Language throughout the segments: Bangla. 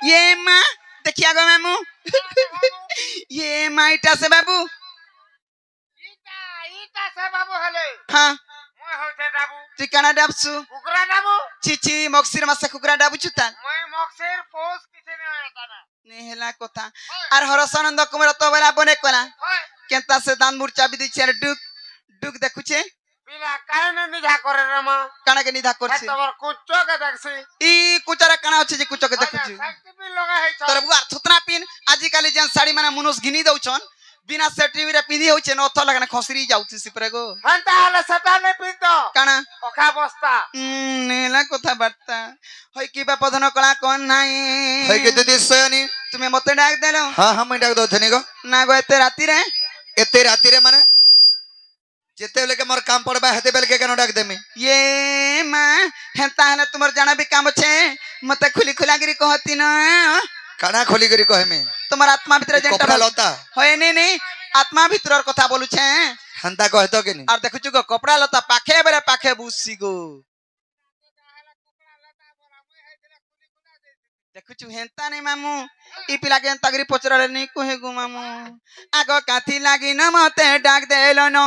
ये माँ देखिया गो मामू ये माँ इटा से बाबू इटा से बाबू हेले हाँ মই হইতে ডাবু তুই কানা ডাবছু কুকুরা ডাবু চিচি মক্সির মাসে কুকুরা ডাবুছু তা মই মক্সের পোষ কিছু নেই এটা না নেহেলা কথা আর হরসানন্দ কুমার তো বলা বনে কলা কেনতা সে দান মুরচা বিদি চের ডুক ডুক দেখুছে বিনা কারণে নিধা করে রে মা কানাকে নিধা করছে তোমার কুচকে দেখছি ই কুচারা কানা হচ্ছে যে কুচকে দেখুছি শক্তি লগা হইছ তোর বুয়া থুতনা পিন আজি কালি যেন শাড়ি মানে মনুষ ঘিনি দউছন বিনা সেটিভি রে পিঁধি হচ্ছে নথ লাগানে খসরি যাଉଛି সিপরে গো হন্তা হলে সেটা নে পিতো কানা অখা বস্তা নেলা কথা বার্তা হই কি বাপধন কলা কোন নাই হই কে দিদি সয়নি তুমি মতে ডাক দেলো হ্যাঁ হ্যাঁ মই ডাক দউথনি গো না গো এতে রাতি রে এতে রাতি রে মানে যেতে বেলে কে মোর কাম পড়বা হেতে বেলে কে কেন ডাক দেমি ये माँ हेता है तुम्हार जाना भी काम छे मते खुली खुला गिरी कहती ना काना खोली करी कहमे तुम्हार आत्मा भीतर जेंटा कपड़ा लता होय नहीं आत्मा भीतर कथा बोलु छे हंता कहतो के नी और देखु गो कपड़ा लता पाखे बेरे पाखे बुसी गो देखु हेंता नहीं मामू ई पिला के हेंता गिरी पचराले नहीं कहे गो मामू आगो काथी लागी न मते डाक देलो न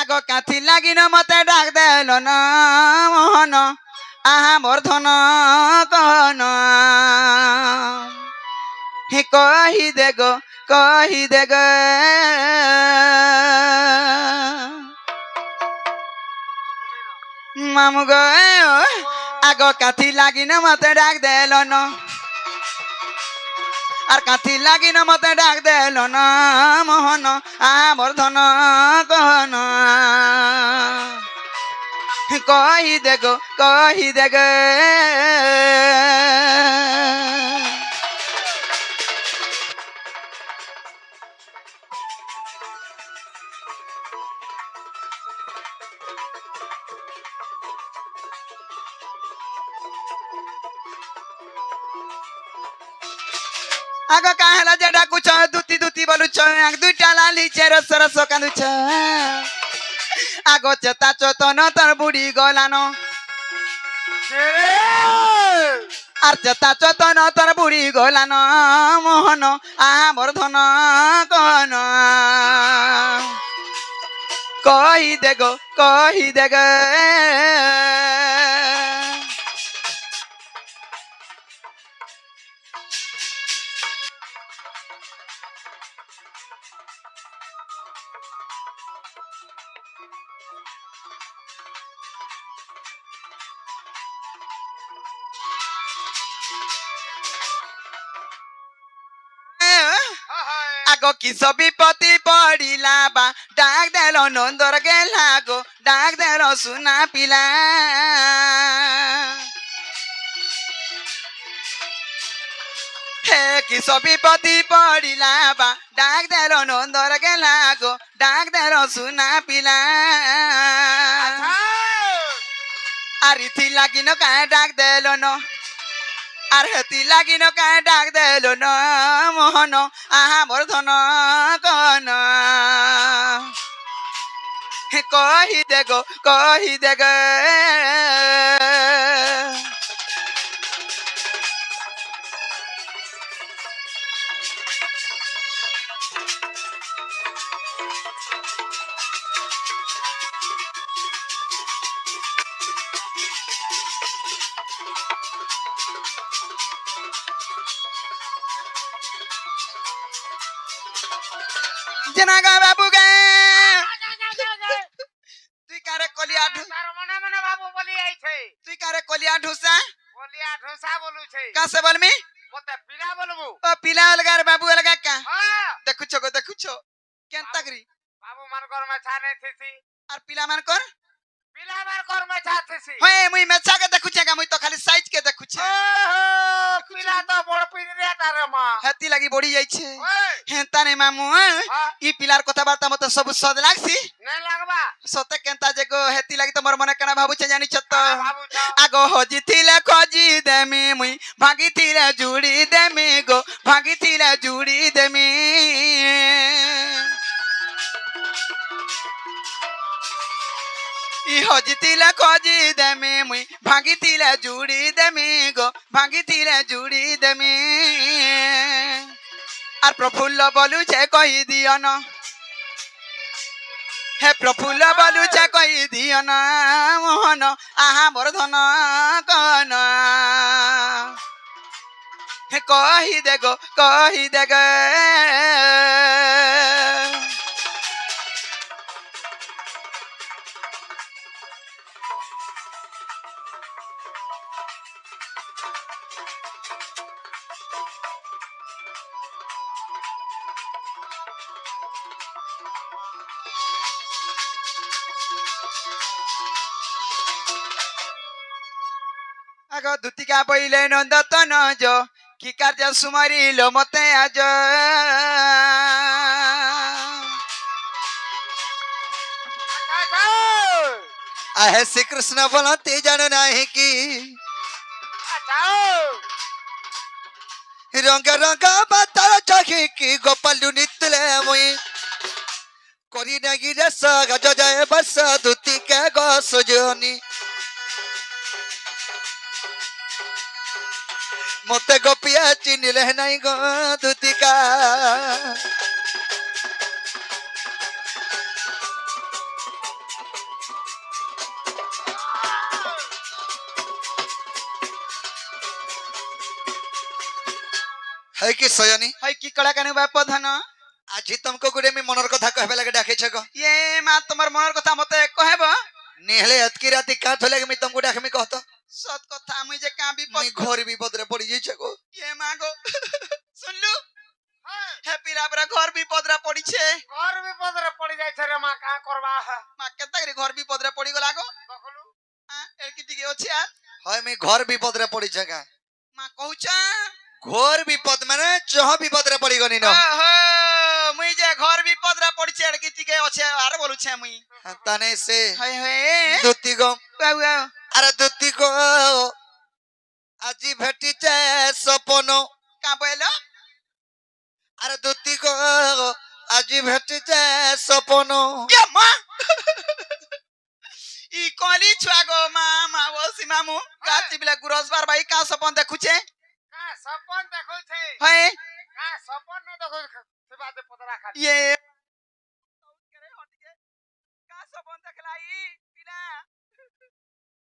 आगो काथी लागी न मते डाक देलो न मोहन आहा मोर धन कहन हे कही दे गो मामू गो आगो काथी लागी न मते डाक देलो न আর কাথি লাগি না মতে ডাক দেল না মোহন আমার ধন কহন কহি দে গো आगो काहेला जे डाकुछ दुती दुती बोलुछ आग दुईटा लाली चेर सरस कांदुछ आगो चेता चतन तर बुढ़ी गलानो আর চেতা চতন তোর বুড়ি গলান মোহন আমার ধন কন কহি দে গো आगो किस विपत्ति पड़िला बा डाक देलो नंदर गेला गो डाक देलो सुना पिला हे किस विपत्ति पड़िला बा डाक देलो नंदर गेला गो डाक देलो सुना पिला आरी थी लागी न का डाक देलो न আর হেতি লাগি ন কায় ডাক দেলো ন মোহন আহা মোর ধন কন কহি দে গো जनागा बाबू गे তুই কারে কলিয়া তার মনে মনে বাবু বলি আইছে তুই কারে কলিয়া ঢুসা বলিয়া ঢোসা বলুছে কাছে বলমি মতে পিলা বলবু ও পিলা অলগা রে বাবু অলগা কা হ্যাঁ দেখুছো কেনতা করি বাবু মান কর মাছা নে থিসি আর পিলা মান কর পিলা মান কর মাছা থিসি হয় মুই মেছা के দেখুছে গা মুই তো খালি সাইজ के দেখুছে ওহো পিলা তো বড় পিনরে তারে মা হেতি লাগি বড়ি যাইছে ওই হেতা নে মামু ই পিলার কথা বার্তা মতে সব সদ লাগছি নে লাগবা সতে কেনতা যে গো হেতি লাগি তোমার মনে কেনা ভাবুছে জানিছ তো বাবু ছ আগো হজি থিলে খজি দেমি মুই ভাগি থিলে জুড়ি দেমি গো ভাগি থিলে জুড়ি দেমি ই হজিতিলে খজি দেমি মুই ভাঙিতিলে জুড়ি দেমি গো ভাঙিতিলে জুড়ি দেমি আর প্রফুল্ল বলুছে কই দিও না হে প্রফুল্ল বলুছে কই দিও না মোহন আহা বর্ধন কন হে কহি দে গো কহি দে গে আগ দুতিকা বইলে নন্দতন যো কি কার্য সুমারিল মতে আজ आहे श्री कृष्ण बोलते जानो नाही की रंग रंग बातार चाहे की गोपालु नितले मुई करी नागी रस गज जाए बस दुती के गो सुजनी मते गोपिया चिनिले नहीं गो दुती का है कि सयनी হই কি কলা কানে বাপ ধন आज तुमको गुडे मी मनर कथा कहबे लगे डाके छको ये মা তোমার মনের কথা মতে কহেব नेहले अतकी राती का थले मी तुमको डाके मी कहतो সত কথা আমি যে কা मी বিপদ घोर विपद रे पड़ी जाई छको ये মা গো শুনলু হে পিলা পরা ঘর বিপদরা পড়িছে ঘর বিপদরে পড়ি যাইছে রে মা কা করবা মা কেতাগরি ঘর বিপদরা পড়ি গলা গো দেখলু এর কি টিকে আছে আর হয় मी घोर विपद रे पड़ी छका মা কହୁছ घोर विपद माने जह विपद रे पड़ी गनी न ওহো মুই যে ঘর বিপদরা পড়িছে এর কি টিকে আছে আর বলুছে মুই तने से হই হই दुती गो বাউ अरे दुती गो আজি भेटी चे सपनो কা বইলো अरे दुती गो আজি भेटी चे सपनो ये মা ই কলি ছুয়া গো মা মা বসি মামু গাছি বিলা গুরসবার ভাই কা সপন দেখুছে কা সপন দেখুছে হয় কা সপন ন দেখু সেবাতে পতরা খালি ये কা সপন দেখলাই পিলা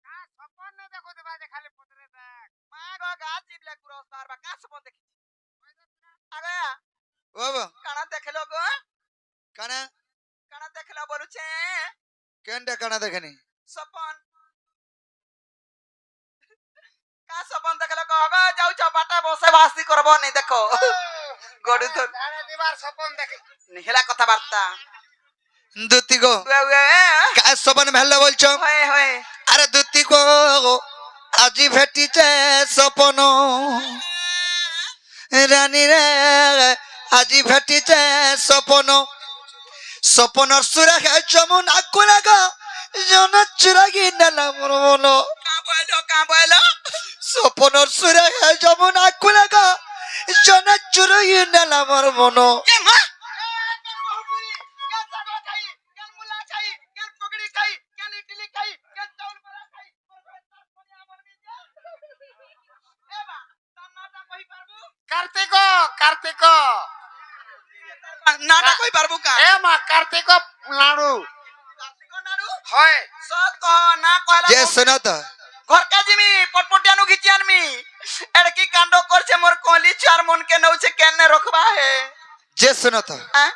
কা সপন ন দেখু সেবাতে খালি পতরে দেখ মা গো গাছি বিলা গুরসবার বা কা সপন দেখি আরে बाबा কানা দেখলো গো काना কানা দেখলো বলুছে केंडा काना देखनी সপন কা সপন দেখলো গো গো যাও চপাটা বসে বাসি করব নি দেখো গড়ু ধর জানে দিবার সপন দেখি নিহেলা কথাবার্তা दुती गो का सपन भेल्ला बोलछो হয় হয় अरे दुती गो আজি भेटी चे सपनो रानी रे আজি भेटी चे सपनो सपनर सुरा है जमुना कुलागा जन चुरागी नला मोनो কা বইলো सपनर सुरा है जमुना कुलागा जन चुरागी नला मोर मोनो ये মা কেন বহুপুরি কেন সাগর খাই কেন মুলা খাই কেন পকড়ি খাই কেন ইডলি খাই কেন চাউল বড়া খাই এ বা নাটা কই পারবো কার্তিক নাটা কই পারবো কা এ মা কার্তিক লাড়ু কার্তিক নাড়ু হয় সত কহ না কহলা जे सुनो तो ঘর কাজিমি পটপটিয়ানু ঘিচি আনমি এড় কি কাণ্ড করছে মোর কলি চার মন কে নউছে কেনে রখবা হে जे सुनो तो হ্যাঁ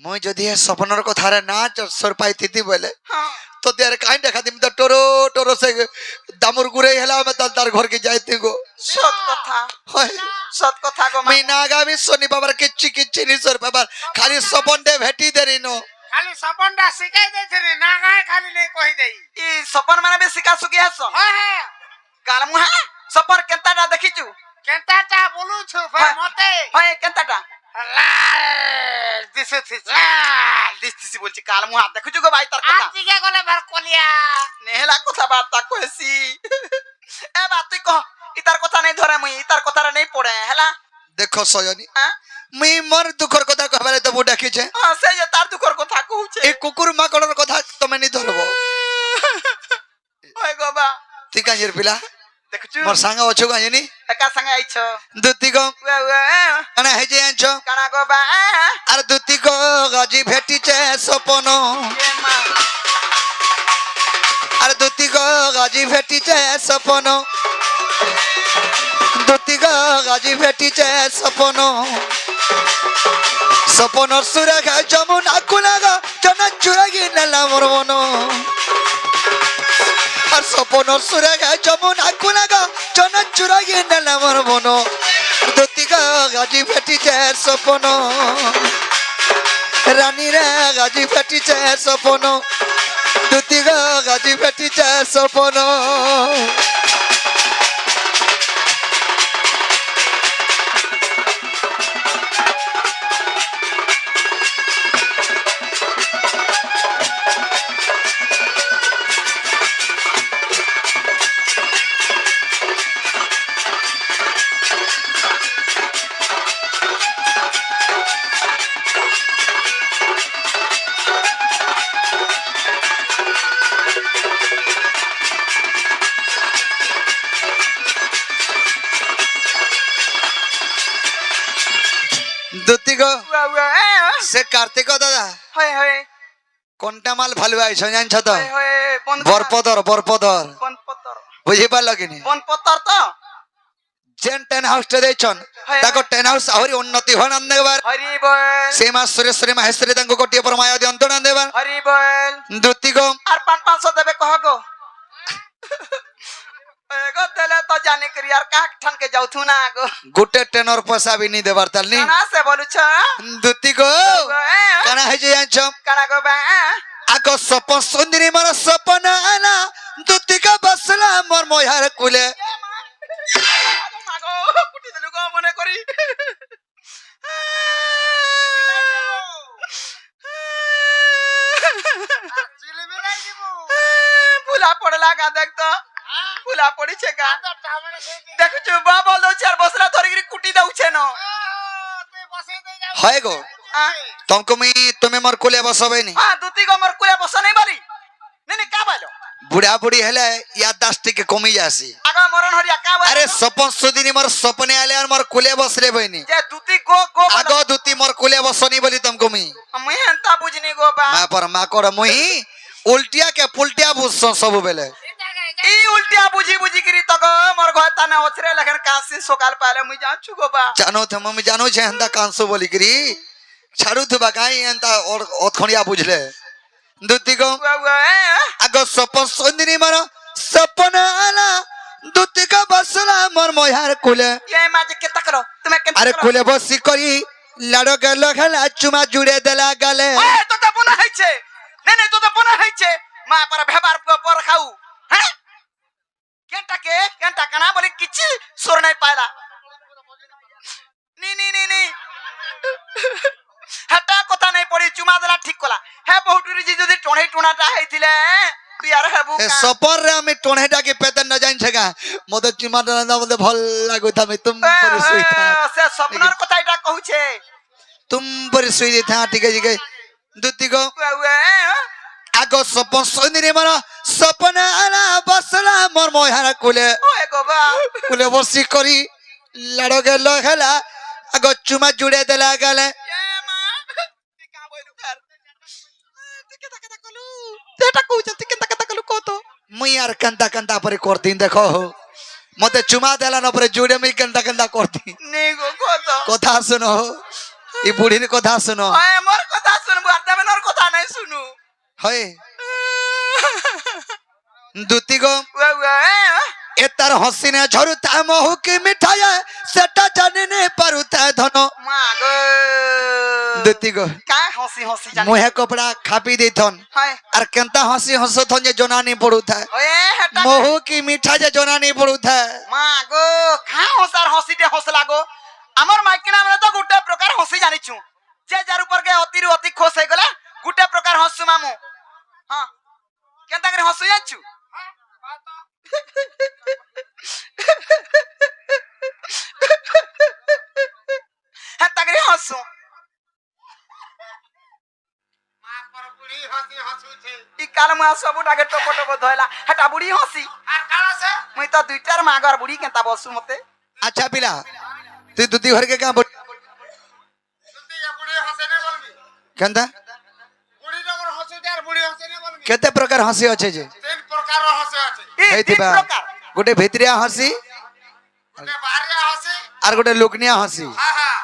मुई जदि ए सपनर कथा रे नाच सर पाई थी बोले হ্যাঁ तो देर काई देखा दिम तो टोरो टोरो से दामुर गुरे हेला में तार घर के जाइते गो সত কথা होय সত কথা গো মা मी नागामी सोनी बाबर किच्ची किच्ची नि सर बाबर खाली सपन दे भेटी देरी नो খালি সপনটা শিখাই দেইছে রে না গায় খালি নেই কই দেই ই সপন মানে বেশি কা সুকি হাস হয় হ্যাঁ কালমু হ্যাঁ সপন কেনতাটা দেখিছু কেনটাটা বলুছ ফের হ্যাঁ। মতে হয় কেনতাটা লাল দিছে লাল দিছি বলছি কালমু হাত দেখুছু গো ভাই তার কথা আজকে গলে বার কলিয়া নেহেলা কথা বার্তা কইছি এ বা তুই কহ ইতার কথা নাই ধরে মুই ইতার কথা নাই পড়ে হেলা देखो सयनी হ্যাঁ मी मोर दुखर कथा कहबारे तो बुडा किछे হ্যাঁ সে যে তার দুঃখর কথা কହୁছে ए कुकुर माकड़र कथा तमे नि धरबो তুই কাজের পিলা দেখুଛୁ মোর সাঙ্গ অছো কাজেনি একা সাঙ্গে আইছ দুতি গো ওয়ে ওয়ে কানা হেজে আনছ কানা গো বা আর দুতি গো গাজি ভেটিছে স্বপন এ মা আর দুতি গো গাজি ভেটিছে স্বপন দুতি গো গাজি ভেটিছে স্বপন স্বপনর সুরে গায় যমুনা কুলাগা জনা চুরাগি নেলা মোর মন আর স্বপনর সুরে গায় যমুনা কুলাগা জনা চুরাগি নেলা মোর মন দুতি গো গাজি ভেটিছে স্বপন রানী রে গাজি ভেটিছে স্বপন দুতি গো গাজি ভেটিছে স্বপন দুতি গো ওয়ে ওয়ে সে কার্তিক দাদা হয় হয় কোনটা মাল ভালো আইছ জানছ তো হয় হয় বরপদর বরপদর বন পতর বুঝি পারল কিনি বন পতর তো যেন টেন হাউসটা ଦେଇଛନ୍ ତାଙ୍କ ଟେନ୍ ହାଉସ୍ ଆହୁରି ଉନ୍ନତି ହନ ଦେବାର হরি বল ସେ ମା ସୁରେଶ୍ୱରୀ ମାହେଶ୍ୱରୀ ତାଙ୍କୁ ଗୋଟିଏ ପରମାୟ ଦିଅନ୍ତୁ ନା ଦେବାର হরি বল ଦୁତି ଗো আর 500 দেবে কহ গো এগো দেলে তো জানি করি আর কাক ঠানকে যাউথু না গো ଗୋଟେ ଟେନର ପଇସା ବି ନି ଦେବାର ତାଲନି কানা সে বলুছ ଦୁତି ଗো କାଣା ହେଇଛି ଜାଣିଛ কানা গো বা ଆଗ ସପ ସୁନ୍ଦରୀ ମୋର ସପନ ଆଲା ଦୁତି ଗো ବସଲା ମୋର ମହାର କୁଲେ মাগো কুটি দিলু গো মনে করি চিলিমিলাই দিব ফুলা পড়লা গা দেখ তো ফুলা পড়িছে গা তো টামড়ে সেইতে দেখুছু বা বল দউছে আর বসলা ধরিকি কুটি দউছে ন তুই বসে দে যাও হয় গো ତମକୁ ମୁଇଁ ତୁମେ ମୋର କୁଲେ ବସବେନି হ্যাঁ দুতি গো মোর কুলে বস নাই বারি নেনে কা বালো ବୁଢା ବୁଢୀ ହେଲେ ୟାଦାସ ଟିକେ କମି ଯାସି আগা মরণ হরিয়া কা বালো আরে সপন সুদিনী মোর সপনে আলে আর মোর কুলে বসরে বইনি যে দুতি গো গো আগ দুতি মোর কুলে বসনি বলি তমকু মুই আমি হেনতা বুঝনি গো বা মা পর মা কর মুই উল্টিয়া কে পুলটিয়া বুঝছ সবু বেলে এই উল্টিয়া বুঝি বুঝি করি তো গো মোর ঘর তানে অছরে লেখেন কাশি সকাল পালে মুই যাচ্ছু গো বা জানো থে মুই জানো છે হেন্দা কাঁসো বলি করি ছাড়ু থবা কাই এন্তা অতখণিয়া বুঝলে দুতি গো ওয়ে ওয়ে আগ সপন সুদিনী মোর সপন আলা দুতি গো বসলা মোর মহার কুলে ये माजे के तकरो तुम्हें के আরে কুলে বসি করি লাড়ো গেল খেলা চুমা জুড়ে দেলা গালে ওই তো বনা হইছে নেনে তো বনা হইছে মা পর ভেবার পর খাও হ্যাঁ কেনটা কানা বলি কিছু সোর নাই পাইলা নি নি নি নি হাটা কথা নাই পড়ি চুমা দেলা ঠিক কলা হে বহুটুরি জি যদি টণে টুনাটা হইতিলে বিয়ার হেবু এ সপর রে আমি টনেটা কি পেতেন না জানছে গা মতে চুমা না মতে ভাল লাগুতা আমি তুম পরে শুইতা সে স্বপ্নর কথা এটা কহুছে তুম পরে শুই দিতা ঠিক আছে দুতি গো আগ সপন সুন্দরী মর সপন আলা বসলা মোর মহারা কুলে ওই গো বা কুলে বসি করি লাড়ো গেল খেলা আগ চুমা জুড়ে দেলা গালে এ মা টিকা বইলু কার টিকে তাকে কলু এটা কইছে টিকে তাকে কলু কত মুই আর কান্তা কান্তা পরে করতিন দেখো মতে চুমা দেলা না পরে জুড়ে মুই কান্তা কান্তা করতি নে গো কত কথা শুনো এই বুড়ির কথা শুনো ওই মোর কথা শুনবো আর তুমি ওর কথা নাই শুনু হয় দুতি গো ওয়ে ওয়ে এ তার হসিনে ঝরুতা মহুকি মিঠায় সেটা জানি নে পারুতা ধন মা গো দুতি গো কা হসি হসি জানি মুহে কপড়া খাপি দেথন হায় আর কেনতা হসি হসথন যে জনানি পড়ুথা ওই হেটা মহুকি মিঠা যে জনানি পড়ুথা মা গো কা হসার হসিতে হসলা গো আমার মাইকিনা মানে তো গুটে প্রকার হসি জানিছু যে যার উপর গে অতিরু অতি খোস হই গলা গুটে প্রকার হসু মামু হ্যাঁ কেনতা করে হসু যাচ্ছু হেতা করে হসু মা পর বুড়ি হসি হসুছে ই কাল মা সবুটাকে টপ টপ ধইলা হেটা বুড়ি হসি আর কারা সে মুই তো দুইটার মাগর বুড়ি কেনতা বসু মতে আচ্ছা পিলা তুই দুতি ঘরকে কা যদি বুড়ি হসে নে বলবি কেনতা বুড়ি যখন হসুতে আর বুড়ি হসে নে বলবি কেতে প্রকার হাসি আছে যে তিন প্রকার হসে আছে এই তিন ହେଇଥିବା প্রকার গোটে ভিতরিয়া হাসি গোটে বাহিরিয়া হসে আর গোটে লুকনিয়া হাসি হ্যাঁ হ্যাঁ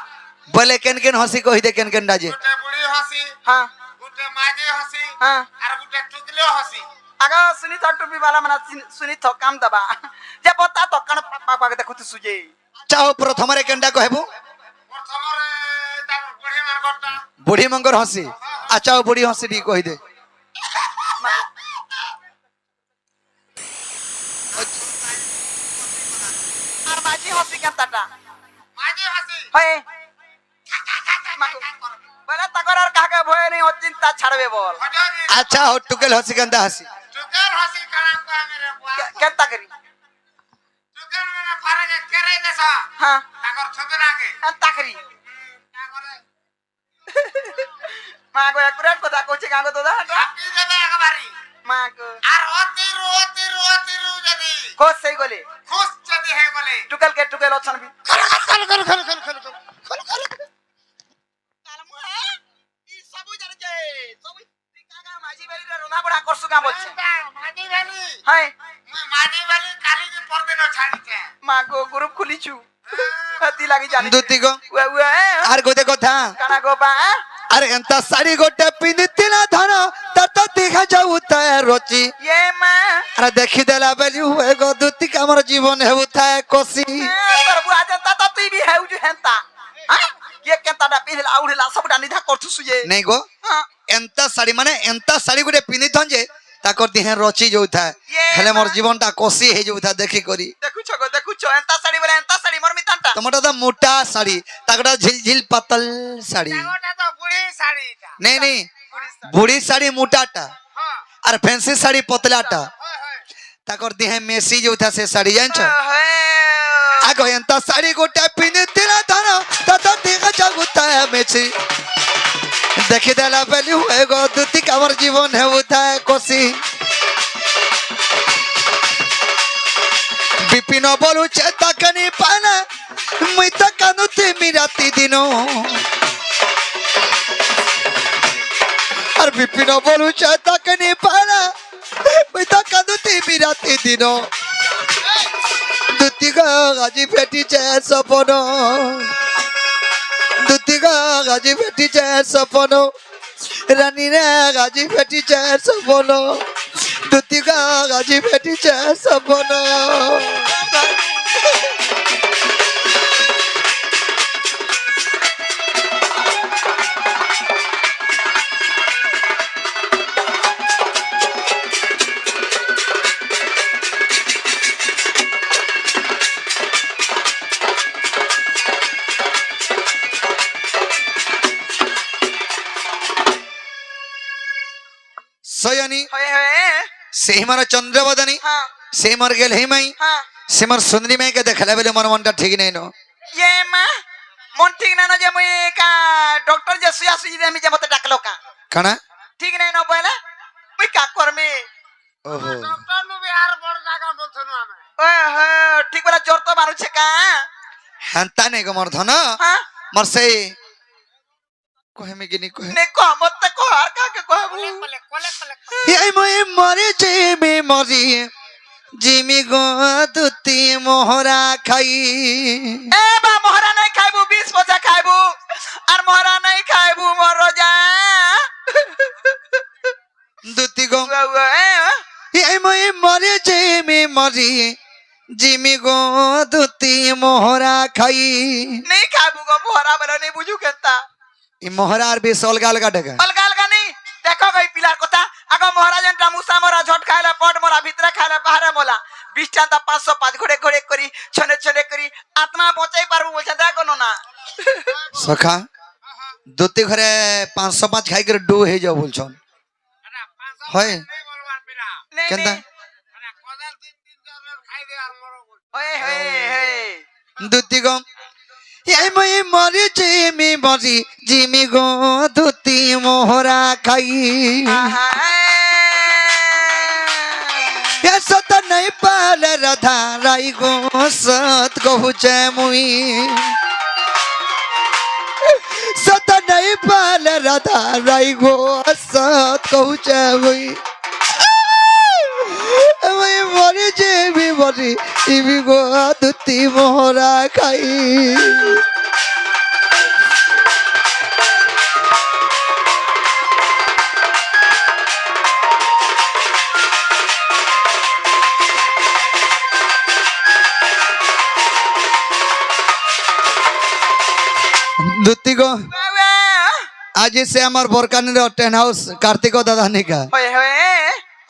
বলে কেন কেন হাসি কই দে কেন কেন ডাজে গোটে বুড়ি হসি হ্যাঁ গোটে মাঝে হসি হ্যাঁ আর গোটে টুকলে হসি আগা শুনি তো টুপি वाला মানে শুনি তো কাম দবা যে বতা তো কান পাক পাক পাক দেখুতি সুজে চাও প্রথমরে কেনটা কহবু প্রথমরে তার বুড়ি মান করতা বুড়ি মঙ্গর হাসি আচ্ছা বুড়ি হাসি দি কই দে আর মাঝি হসি কেনতাটা মাঝে হসি হয় বলে তাকর আর কাকে ভয় নেই ও চিন্তা ছাড়বে বল হজনি আচ্ছা ও টুকেল হাসি কেনটা হাসি টুকের হসি কানা কয় মেরে বুয়া কেনতা করি টুকের মানে ফারাকে কেরে দেসা হ্যাঁ তাকর ছবে নাগে কেনতা করি তাকরে মা গো একুরেট কথা কইছে গাঙ্গো তো দাদা আপনি যাবে একবারই মা গো আর অতিরু যদি কোস সেই গলে খুশ যদি হে বলে টুকেল কে টুকেল অছন বি সবু জানে যে সবু কাকা মাঝি বাড়িতে রোনা বড়া করছু কা বলছে মাঝি বালি হাই মাঝি বালি কালি যে পরদিন ছাড়িছে মা গো গ্রুপ খুলিছু হাতি লাগি জানি দুতি গো উয়া উয়া আর গোটে কথা কানা গো বা আরে এন্তা শাড়ি গোটে পিন্ধিতিলা ধন তত দেখা যাউতায় রচি ये मां আরে দেখি দেলা বেলি হুয়ে গো দুতি আমার জীবন হেউতায় কষি पर बुआ जनता तो तू भी है उज हेंता हां ये केंता डा पिहला आउडला सबडा निधा करथु सुजे নেই গো हां এন্তা শাড়ি মানে এন্তা শাড়ি গোটে পিন্ধিথন যে তাকর দিহে রচি যাউথায় হেলে মোর জীবনটা কষি হয়ে যাউথা দেখি করি देखु छो एंता साड़ी बोले एंता साड़ी मोर मितांटा তোমারটা তো মোটা শাড়ি তাকটা ঝিলঝিল পাতল শাড়ি ওটা তো বুড়ি শাড়িটা নেই নেই বুড়ি শাড়ি মোটাটা হ্যাঁ আর ফ্যান্সি শাড়ি পতলাটা হয় হয় তাকর দিহে মেসি যাউথা সে শাড়ি জানছ है আগে এন্তা শাড়ি গোটে পিন্ধিতিলা ধন তত দেখা যাউথায় মেসি দেখি দেলা বেলি হুয়ে গো দুতি আমার জীবন হেউথায় কষি বিপিন বলুছে তাকানি পানা মুই তো কানুতে মিরাতি দিন আর বিপিন বলুছে তাকানি পানা মুই তো কানুতে মিরাতি দিন দুতি গাজি ফেটিছে সপন দুতি গাজি ফেটিছে সপন রানী রে গাজি ফেটিছে সপন দুতি গাজি ফেটিছে সপন সয়নি है সেই মার চন্দ্রবদনী हां সেই মর গেল হেমাই हां সে মোর সুন্দরী মেয়েকে দেখালে বলে মোর মনটা ঠিক নেই নো ये मां मन ठीक ना जे मुई का डॉक्टर जे सुया सुई दे मी जे मते डाकलो का কানা ठीक नहीं न बोला मुई का करमे ওহো ডক্টর নু বি আর বড় জায়গা বলছনু আমি ओए हे ठीक बोला जोर तो मारू छे का হান্তা নেই গো মোর ধন हां মোর সেই কহেমে গিনি কহে ने को मत को हर का के कहबू কোলে এই মই মরে জিমি মরি জিমি গো দুতি মোহরা খাই ए बा मोहरा नहीं खाइबू 20 पचा खाइबू और मोहरा नहीं खाइबू मोर जा দুতি গো ए এই মই মরে জিমি মরি জিমি গো দুতি মোহরা খাই नहीं खाइबू गो मोहरा बोलो नहीं बुझू केता এই মোহরা আর বেশ অলগা অলগা টাকা अलगा अलगा नहीं देखो गई पिलार कोता आगो मोहरा जनटा मुसा मोरा झट खाइला पट मोरा भीतर खाइला बाहर मोला 20 टांता 505 घोड़े घोड़े करी छने छने करी आत्मा बचाई पारबू बोलछा देखो ना সখা দুতি ঘরে 505 খাই করে ডু হয়ে যাও বলছন হয় নেই বলবার পিলা नहीं কেনতা नहीं মানে কোদাল তিন তিন জন খাই দে আর মরো বল ओए हे দুতি গো এই মই মরি জিমি মরি জিমি গো দুতি মোহরা খাই आहा ऐसा तो नहीं पाले रा राधा राई गो सत कहूचे मुई सत नहीं पाल राधा राई गो सत कहूचे मुई मुई मरी जेबी मरी इबी गो दुती मोहरा खाई दुती गो आज से हमार बोरकानी रो टेन हाउस कार्तिक दादा निका होए होए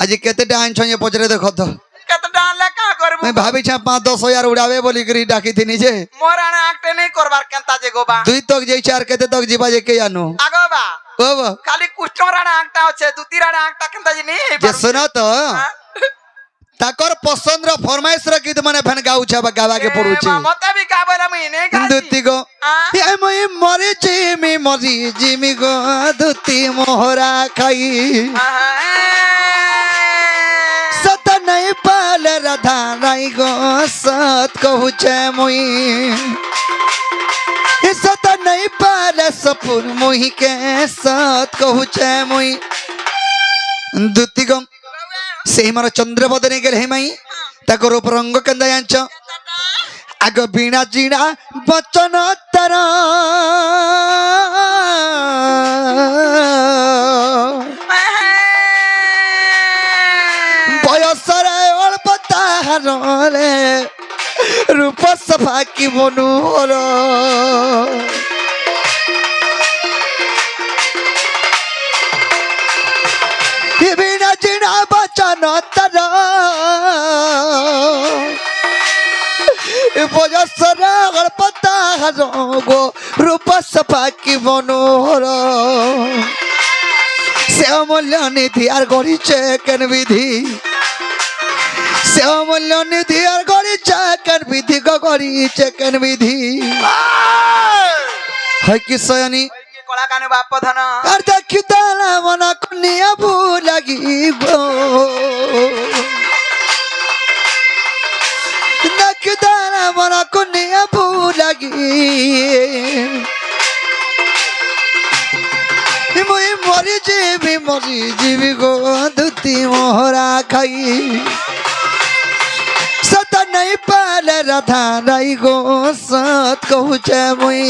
आज केते डाइन छे पचरे देखो तो कत डाले का करबू मैं भाभी छा 5-10 हजार उड़ावे बोली करी डाकी थी नीचे मोराना आकटे नहीं करबार केनता जे गोबा दुई तक जई चार केते तक जीवा जे के जानो आगो बा ओ खाली कुष्ठराना आकटा होचे दुतीराना आकटा केनता जे नहीं जे सुनो तो ताकर पसंद रो फरमाइश रो गीत माने फन गाउ छा गावा के पड़ू छी मते भी गाबे ला मई नहीं गाई दुती गो ए मई मरी जिमी गो दुती मोहरा खाई सत नहीं पाल राधा राई गो सत कहूचे मुई सत नहीं पाल सपुर मुही के सत कहूचे मुई दुती गो से मार चंद्र बदने गेले माई ताको रूप रंग कंदा यांच आग बीणा जीणा बचन तर बयसरे अल्प ताहारे रूप सफा की मनोहर बीणा जीणा बचन तर बयसरे अल्प ताहार गो रूप सफा की मनोहर से अमूल्य निधि আর গড়িছে কেন বিধি সে অমূল্য নিধি আর গড়িছে কেন বিধি গো গড়িছে কেন বিধি হয় কি সয়নি কলা কানে বাপ ধন আর দেখি তালা মনা কনিয়া ভুল লাগিব দেখি তালা মনা কনিয়া ভুল লাগি मुई मरी जीवी गो दुती मोहरा खाई सत नहीं पाल राधा राई गो सत कहूचे मुई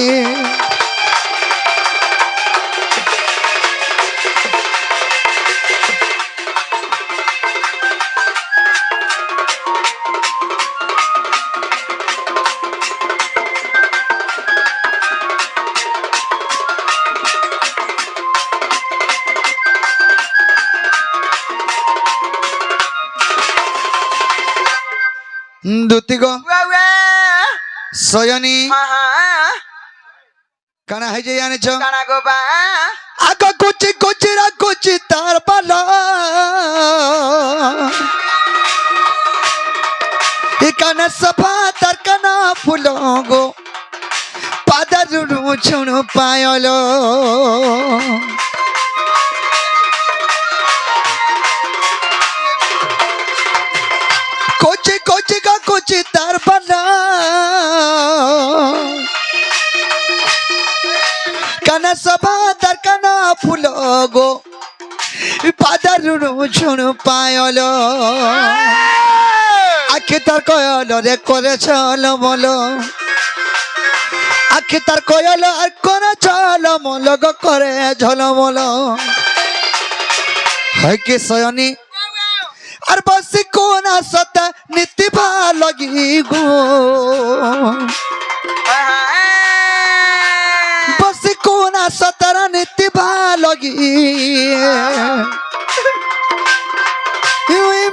दुती गो सयनी काना है जे याने छ কানা গোবা आको कुची कुचीरा कुची तार पाला इकाना सफा तार काना फूलो गो पादरुरु छुनु पायलो कोची कोची का कोची तार पाला काना सभा तार काना फूलो गो पादरुरु छुनु पायलो आखि तार कयलो रे करे छलो मोलो आखि तार कयलो আর করে ছলো মোলো গো করে ঝলো মোলো হয় কি সয়নি আর বসি কোনা সত নীতি ভালো গো বসি কোনা সতর নীতি ভালো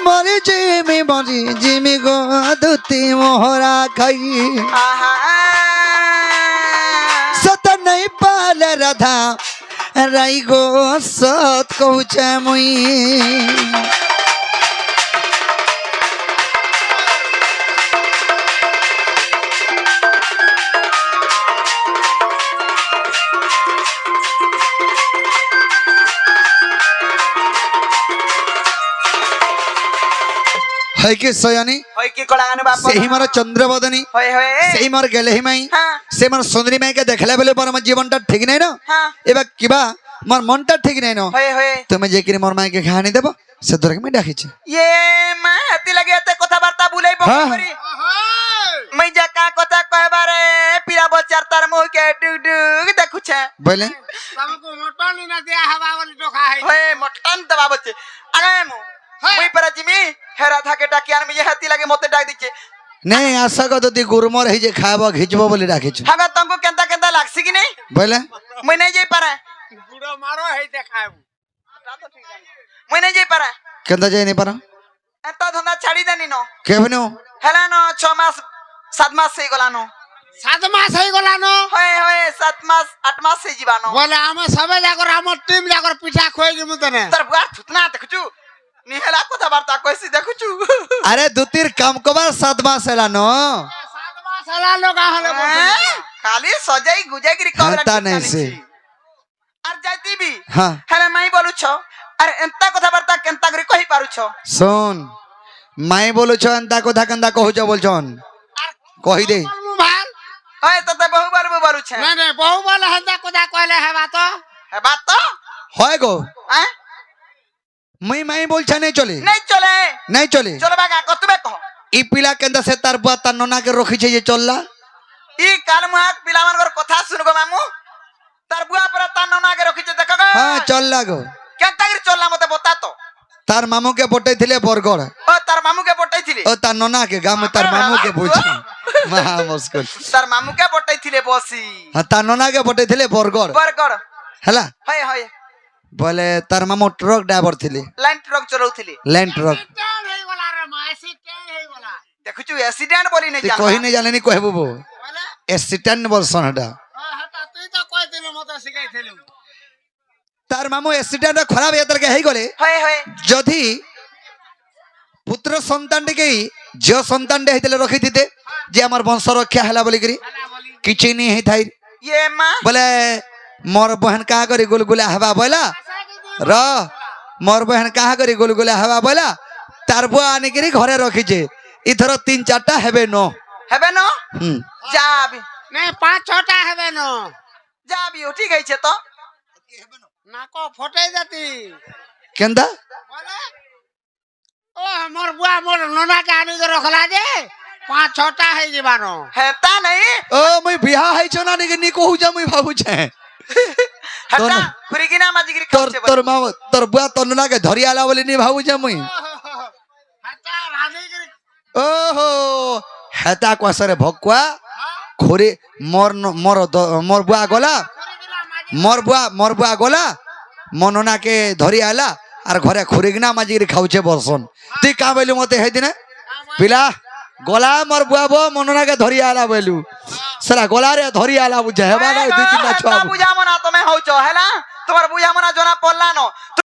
মরি জিমি গো দুতি মোহরা খাই सत नहीं पाल राधा राई गो सत कहूचे मुई হয় কি সয়ানি হই কি কলাগানে বাপ সেই মোর চন্দ্রবদনী হই হই সেই মোর গেলেহি মাই হ্যাঁ সে মোর সুন্দরী মাইকে দেখলে বলে পর আমার জীবনটা ঠিক নাই না হ্যাঁ এবার কিবা মোর মনটা ঠিক নাই না হই হই তুমি যে কিরে মোর মাইকে খানি দেব সে ধরে আমি ডাকিছি ইয়ে মা হাতি লাগে এতে কথাবার্তা বুলাই বক হ্যাঁ। করি মই যা কা কথা কইবারে পিরা বচার তার মুখে ডুগ ডুগ দেখুছে বলে ତମକୁ ମଟନ ନା ଦିଆ ହବା ବୋଲି ଡକା ହେଇଛି হই মটন দবা বচে আগে মু মই পরা জিমি হেরা থাকে ডাকি আনমি যে হাতি লাগে মতে ডাক দিছে নেই আশা কত তুই গুরুমর হই যে খাওয়া ঘিচব বলে ডাকিଛୁ হাগা তঙ্কু কেনতা কেনতা লাগছি কি নাই বলে মই নাই যাই পারে ଗୁଡ ମାର ହେଇତେ ଖାଇବୁ মই নাই যাই পারে কেনতা যাই নি পার এত ধন্দা ছাড়ি দেনি ন কেবনু হেলা ন 6 মাস 7 মাস হই গলা ন 7 ମାସ ହେଇଗଲାନ হই হই 7 মাস 8 মাস হই ଯିବା ন ବୋଲେ ଆମେ ସବେ ଯାକର ଆମ ଟିମ୍ ଯାକର ପିଠା ଖୁଆଇକି ମୁଁ ତନେ তোর বুয়ার থুতনা দেখুছু নিহেলা কথা বার্তা কইছি দেখুছু আরে দুতির কাম কবার 7 মাস হেলা ন 7 ମାସ ହେଲାନ ଗାଁ ହলে খালি সজাই গুজাই গরি কবরা হাতা নাই সে। আর যাইতি বি হ্যাঁ হেলে মাই বলুছ আর এন্তা কথা বার্তা কেনতা করি কই পারুছ শোন মাই বলুছ এন্তা কথা কেনতা কহুছ বলছন কহি দে ମୁଁ ভাল হয় ততে বহুবার বলুছ ନାଇଁ ନାଇଁ ବହୁ ବୋଲେ ହେନ୍ତା କଥା କହିଲେ ହେବା ତ হেবা তো হয় গো হ্যাঁ মুই মাই বলছা নেই চলে নাই চলে নাই চলে চলে বাগা কতবে কহ ই পিলা কেনতা সে তার বুয়া তার ননাকে রখিছে যে চললা ই কাল মুহাক পিলামানগর কথা শুনগো মামু তার বুয়া পরে তার ননাকে রখিছে দেখো গো হ্যাঁ চললা গো কেনতা করি চললা মতে বতা তো তার মামুকে পটাইছিলে বরগড় ও তার মামুকে পটাইছিলে ও তার ননাকে গামে তার মামুকে বুঝছি মহা মুশকিল তার মামুকে পটাইছিলে বসি হ্যাঁ তার ননাকে পটাইছিলে বরগড় বরগড় হেলা হয় হয় বলে তার মামু ট্রক ড্রাইভার ଥିଲେ লাইন ট্রক চলাউଥିଲେ লাইন ট্রক ଟେନ୍ ହେଇଗଲା ରେ ମା ଟେନ୍ ହେଇଗଲା দেখুছু অ্যাক্সিডেন্ট বলি নাই তুই জানা কহি নি জানেনি কহবু বো ବୋଲେ এক্সিডেন্ট বলছন এটা ହେଟା তুই ତ କହିଥିଲୁ ମତେ ଶିଖେଇଥିଲୁ তার মামু এক্সিডেন্ট খারাপ এতরকে হই গলে হয় হয় যদি পুত্র সন্তানটিকে ঝিও সন্তানটে হইতলে রখি দিতে যে আমার বংশ রক্ষা হেলা বলি করি ହେଲା ବୋଲି কিছু নি হই থাই ইয়ে মা বলে মোর বহন কাহা করি গুলগুলা হবা বলা র মোর বহন কাহা করি গুলগুলা হবা বলা তার বুয়া আনিকি ঘরে রখিছে ইথর 3-4টা হেবে ন হবে না হুম যাবি ନାଇଁ 5-6ଟା ହେବେ ନ যাবি ও ঠিক আছে তো ନାକ ଫଟେଇ ଦେତି কেনতা ବୋଲେ ଓ ମୋର ବୁଆ ମୋର ନନାକେ ଆଣିକି ରଖଲା ଯେ 5-6ଟା ହେଇଯିବାନ হেতা নাই ও মুই বিহা হইছ না নাকি নি কহু যা মুই ভাবুছে হেতা না। খুরিকিনা মাজিগিরি তোর খাচ্ছে তোর মা তোর বুয়া তোর নাকে ধরি আলা বলি নি ভাবুছে মুই ହେଟା ରାନ୍ଧିକିରି ওহো হেতা কসরে ভকুয়া খরে মোর মোর বুয়া গলা মোর বুয়া গলা মননাকে ধরি আলা আর ঘরে খুরিগনা মাজিগিরি খাউছে বসন তুই কা বলু মতে হেদিনে পিলা গলা মোর বুয়া বো মননাকে ধরি আলা বলু সারা গলারে ধরি আলা বুঝে হেবা না দুই তিনটা ছুয়া বুঝামো না তুমি হউছ হেলা তোমার বুঝামো না জনা পড়লা ন